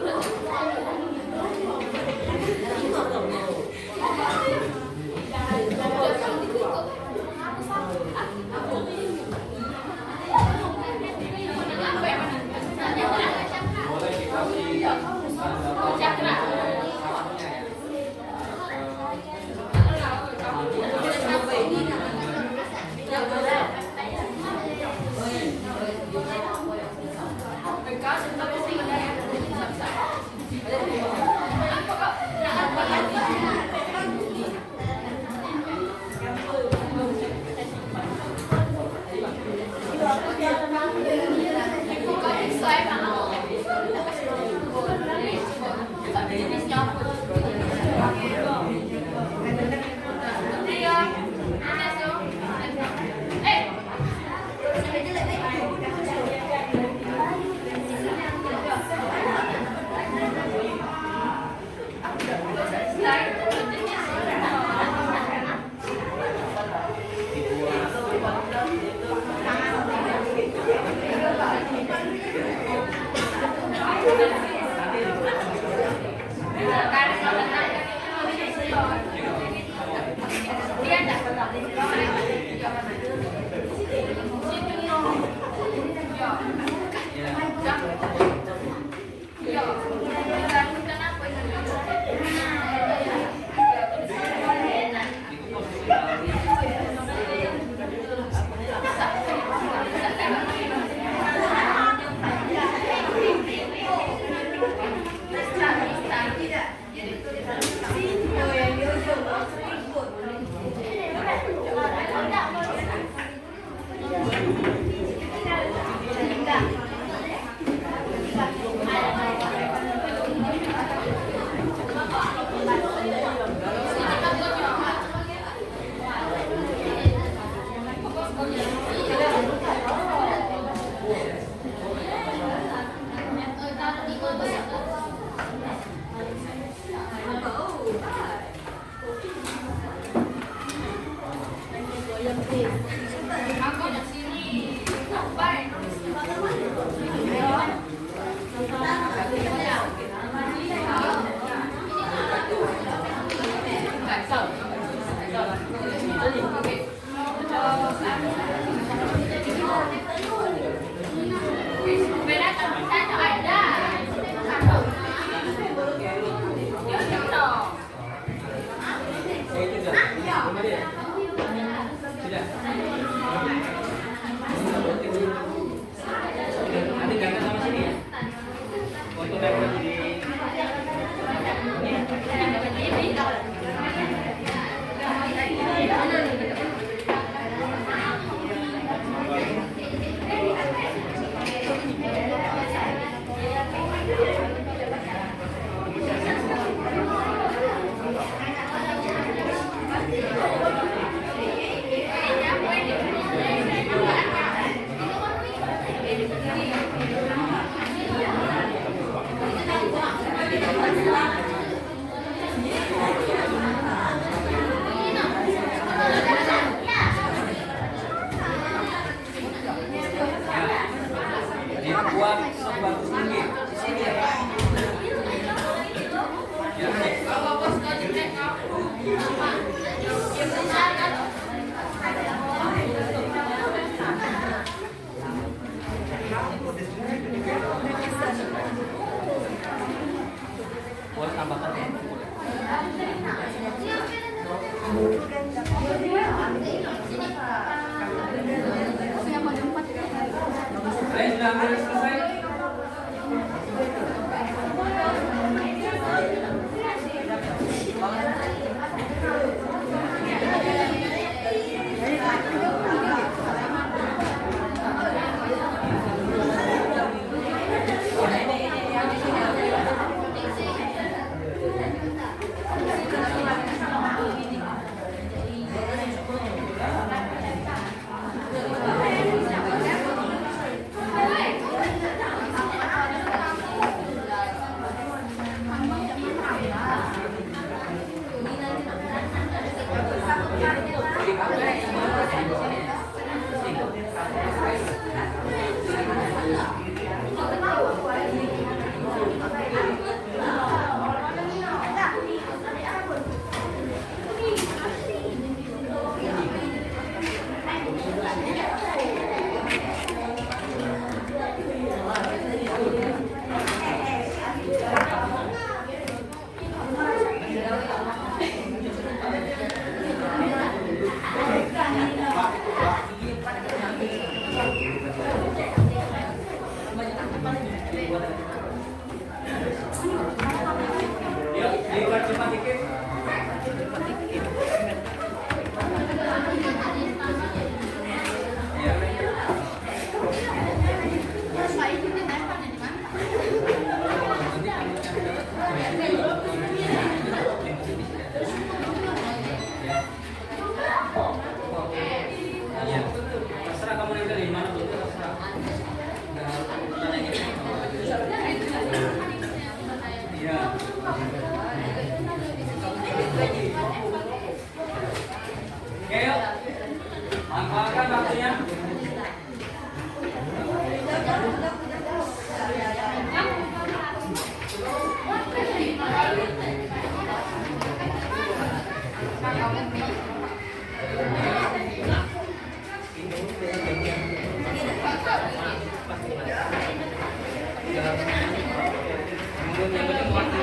yang penting waktu.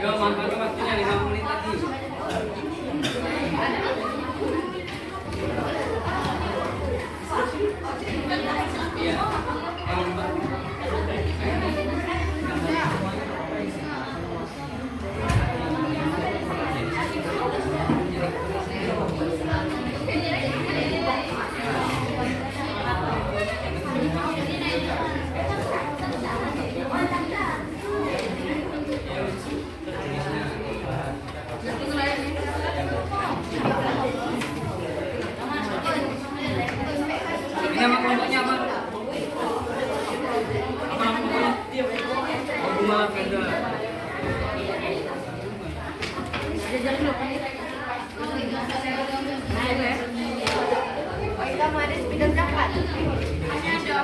Yo, manfaatkan waktunya 5 menit lagi. Iya. Ini apa kelompoknya apa? Apa nama kelompoknya? Oh, bunga lavender. Kita mau ada speeder berapa? Ada yang bisa,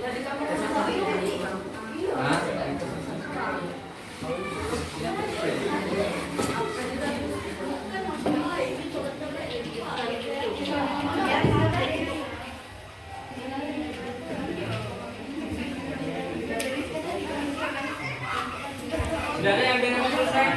Hah? Sudah ada yang dengan selesai?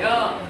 Yo.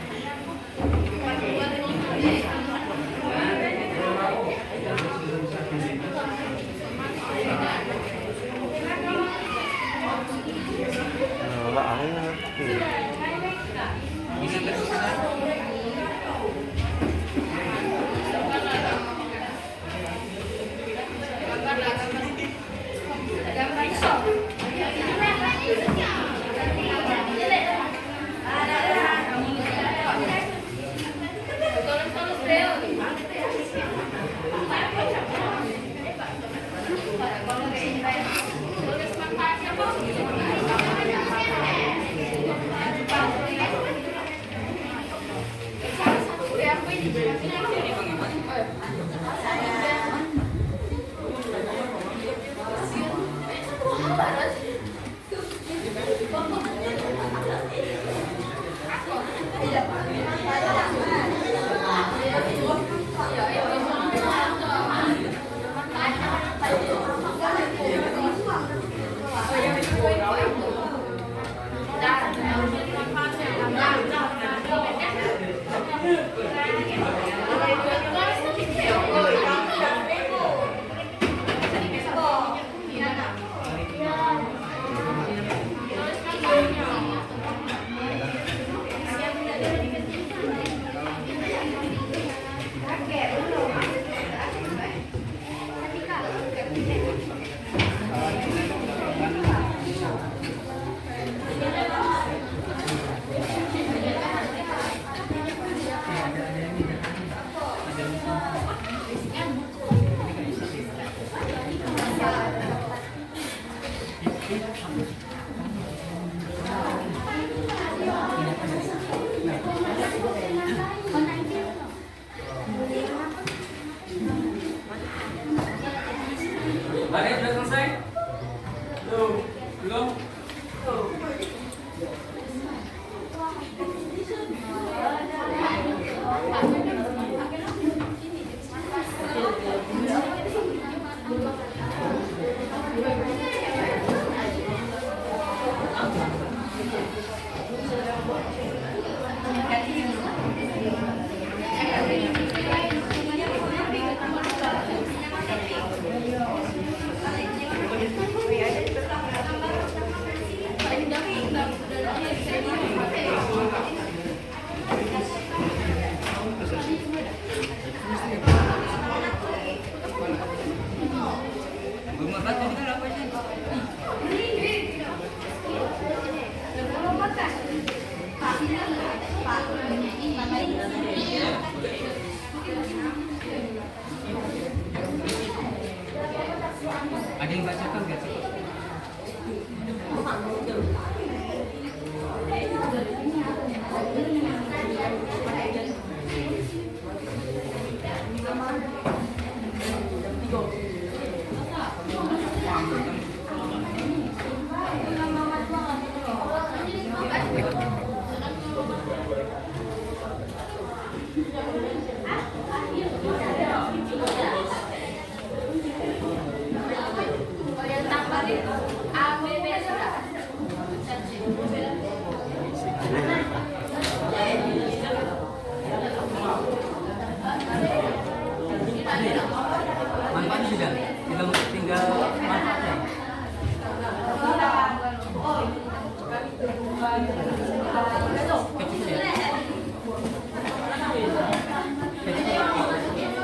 Baris sudah selesai? Belum? Ada yang bacakan nggak sih? Manfaatnya sudah, tinggal manfaatnya. Kecil ya? Kecil.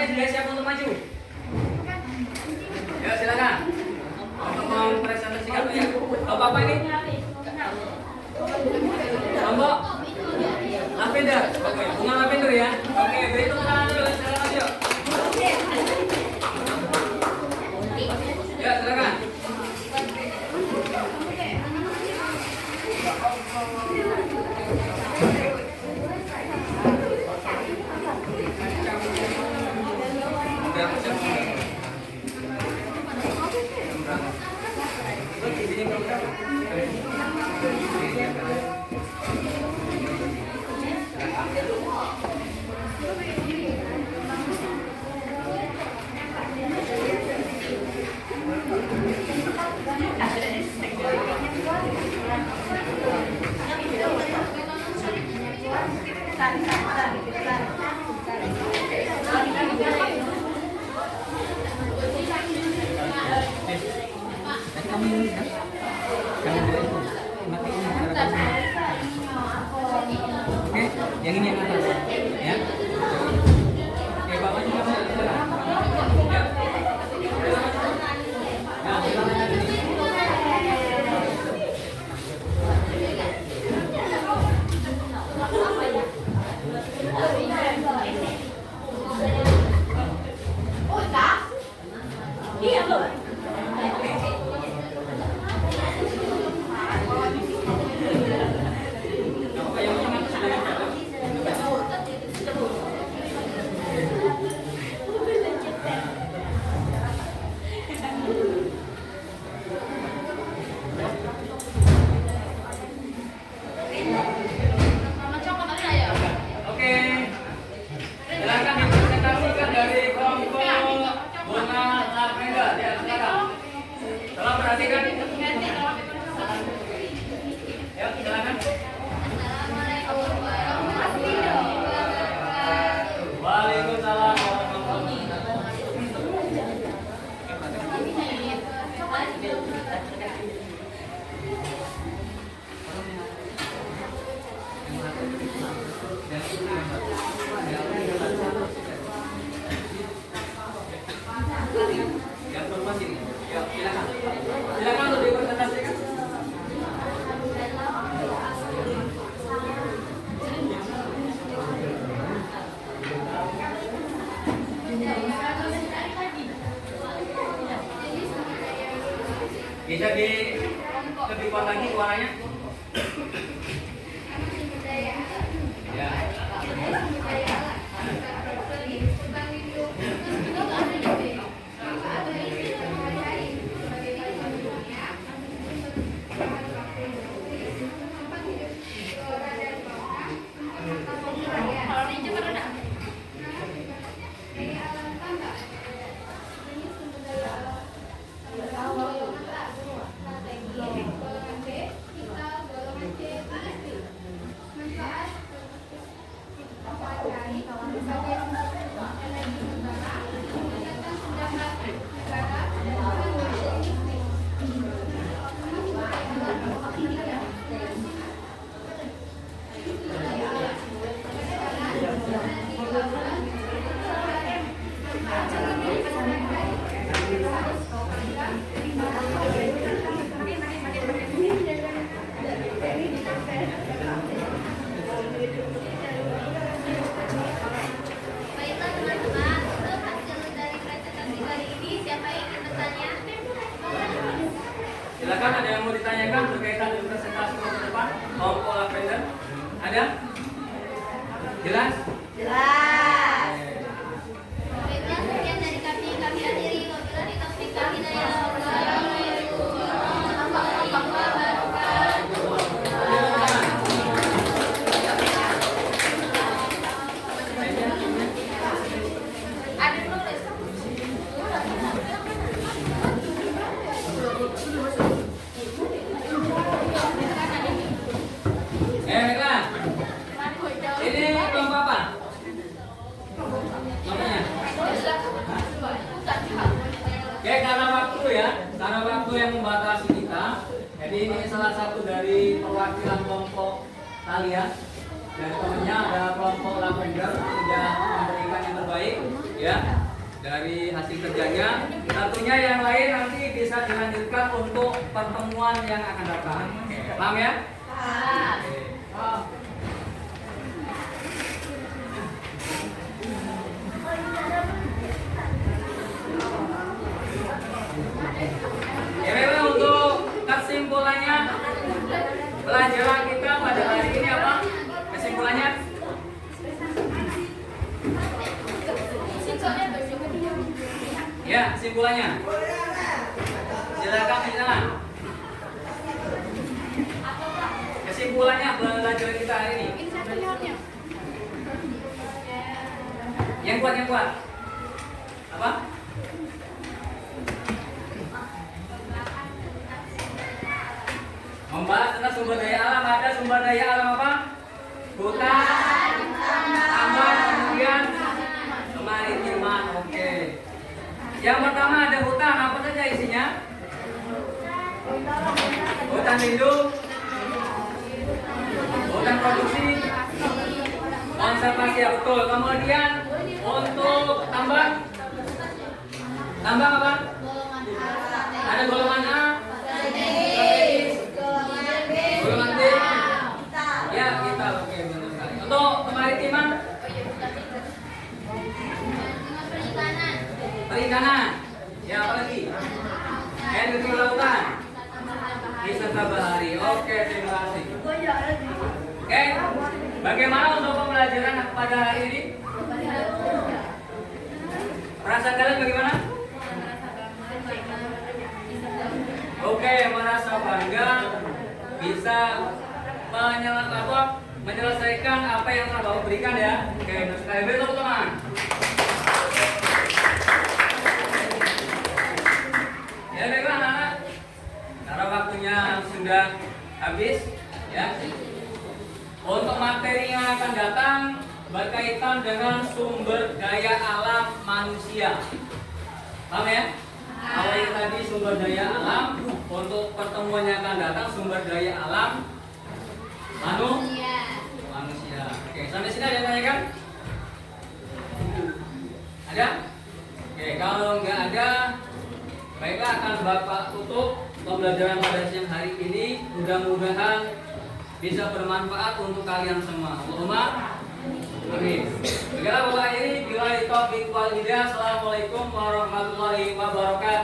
Bapak-bapaknya sudah siap untuk maju? Ya silakan. Untuk mempresentasikan ya. Bapak ini kelompok lavender. Oke, bunga lavender ya. Oke, beri tepuk tangan dulu. Silakan maju. Ya silakan. Oke, yang ini yang atas, ya. Oke, Bapak juga mau. Ya. Ya, silakan. Oke. Silakan dipresentasikan dari kelompok bunga lavender. Ya, silakan. Tolong perhatikan. Ya, silakan. Waalaikumsalam warahmatullahi Yang perempuan sini. Ya, silakan. Silakan untuk dipresentasikan. Bisa lebih kuat lagi suaranya? Ya. Baiklah teman-teman, untuk hasil dari presentasi kali ini siapa yang ingin bertanya? Silakan, ada yang mau ditanyakan berkaitan dengan presentasi ke depan kelompok lavender? Ada? Jelas? Jelas. Baiklah, sekian dari kami. Kami akhiri. Wabillahi taufiq wal hidayah. Wassalamualaikum warahmatullahi wabarakatuh. Ada nulis. Baiklah. Ini kelompok apa? Namanya? Oke, karena waktu yang membatasi kita, jadi ini salah satu dari perwakilan kelompok kalian. Dan temennya ada kelompok lavender sudah memberikan yang terbaik. ya dari hasil kerjanya. Tentunya yang lain nanti bisa dilanjutkan untuk pertemuan yang akan datang. Paham ya? Memang untuk kesimpulannya pelajaran kita pada hari ini apa? Kesimpulannya? Ya, kesimpulannya. Silakan bicara. Kesimpulannya pelajaran kita hari ini. Yang kuat. Apa? Membahas tentang sumber daya alam. Ada sumber daya alam apa? Hutan, tambang, kemudian kemaritiman. Oke. Yang pertama ada hutan. Apa saja isinya? Hutan lindung, hutan produksi, konservasi, ya betul. Kemudian untuk tambang apa? Ada golongan A, golongan B, ya kita oke benar sekali. Untuk kemaritiman, perikanan, ya apa lagi? Energi lautan, wisata bahari. Oke, terima kasih. Oke, bagaimana untuk pembelajaran pada hari ini? Perasaan kalian bagaimana? Oke, merasa bangga bisa menyelesaikan apa yang telah Bapak berikan ya. Oke, sekali lagi teman-teman. Ya baiklah anak-anak, karena waktunya sudah habis ya. Untuk materi yang akan datang berkaitan dengan sumber daya alam manusia. Paham ya? Awalnya tadi sumber daya alam, untuk pertemuan yang akan datang sumber daya alam manusia. Oke, sampai sini ada yang tanyakan? Ada? Oke, kalau nggak ada, baiklah akan Bapak tutup pembelajaran pada siang hari ini. Mudah-mudahan bisa bermanfaat untuk kalian semua. Allahumma amin. Baiklah Bapak ini bila taufiq wal hidayah. Assalamualaikum warahmatullahi wabarakatuh.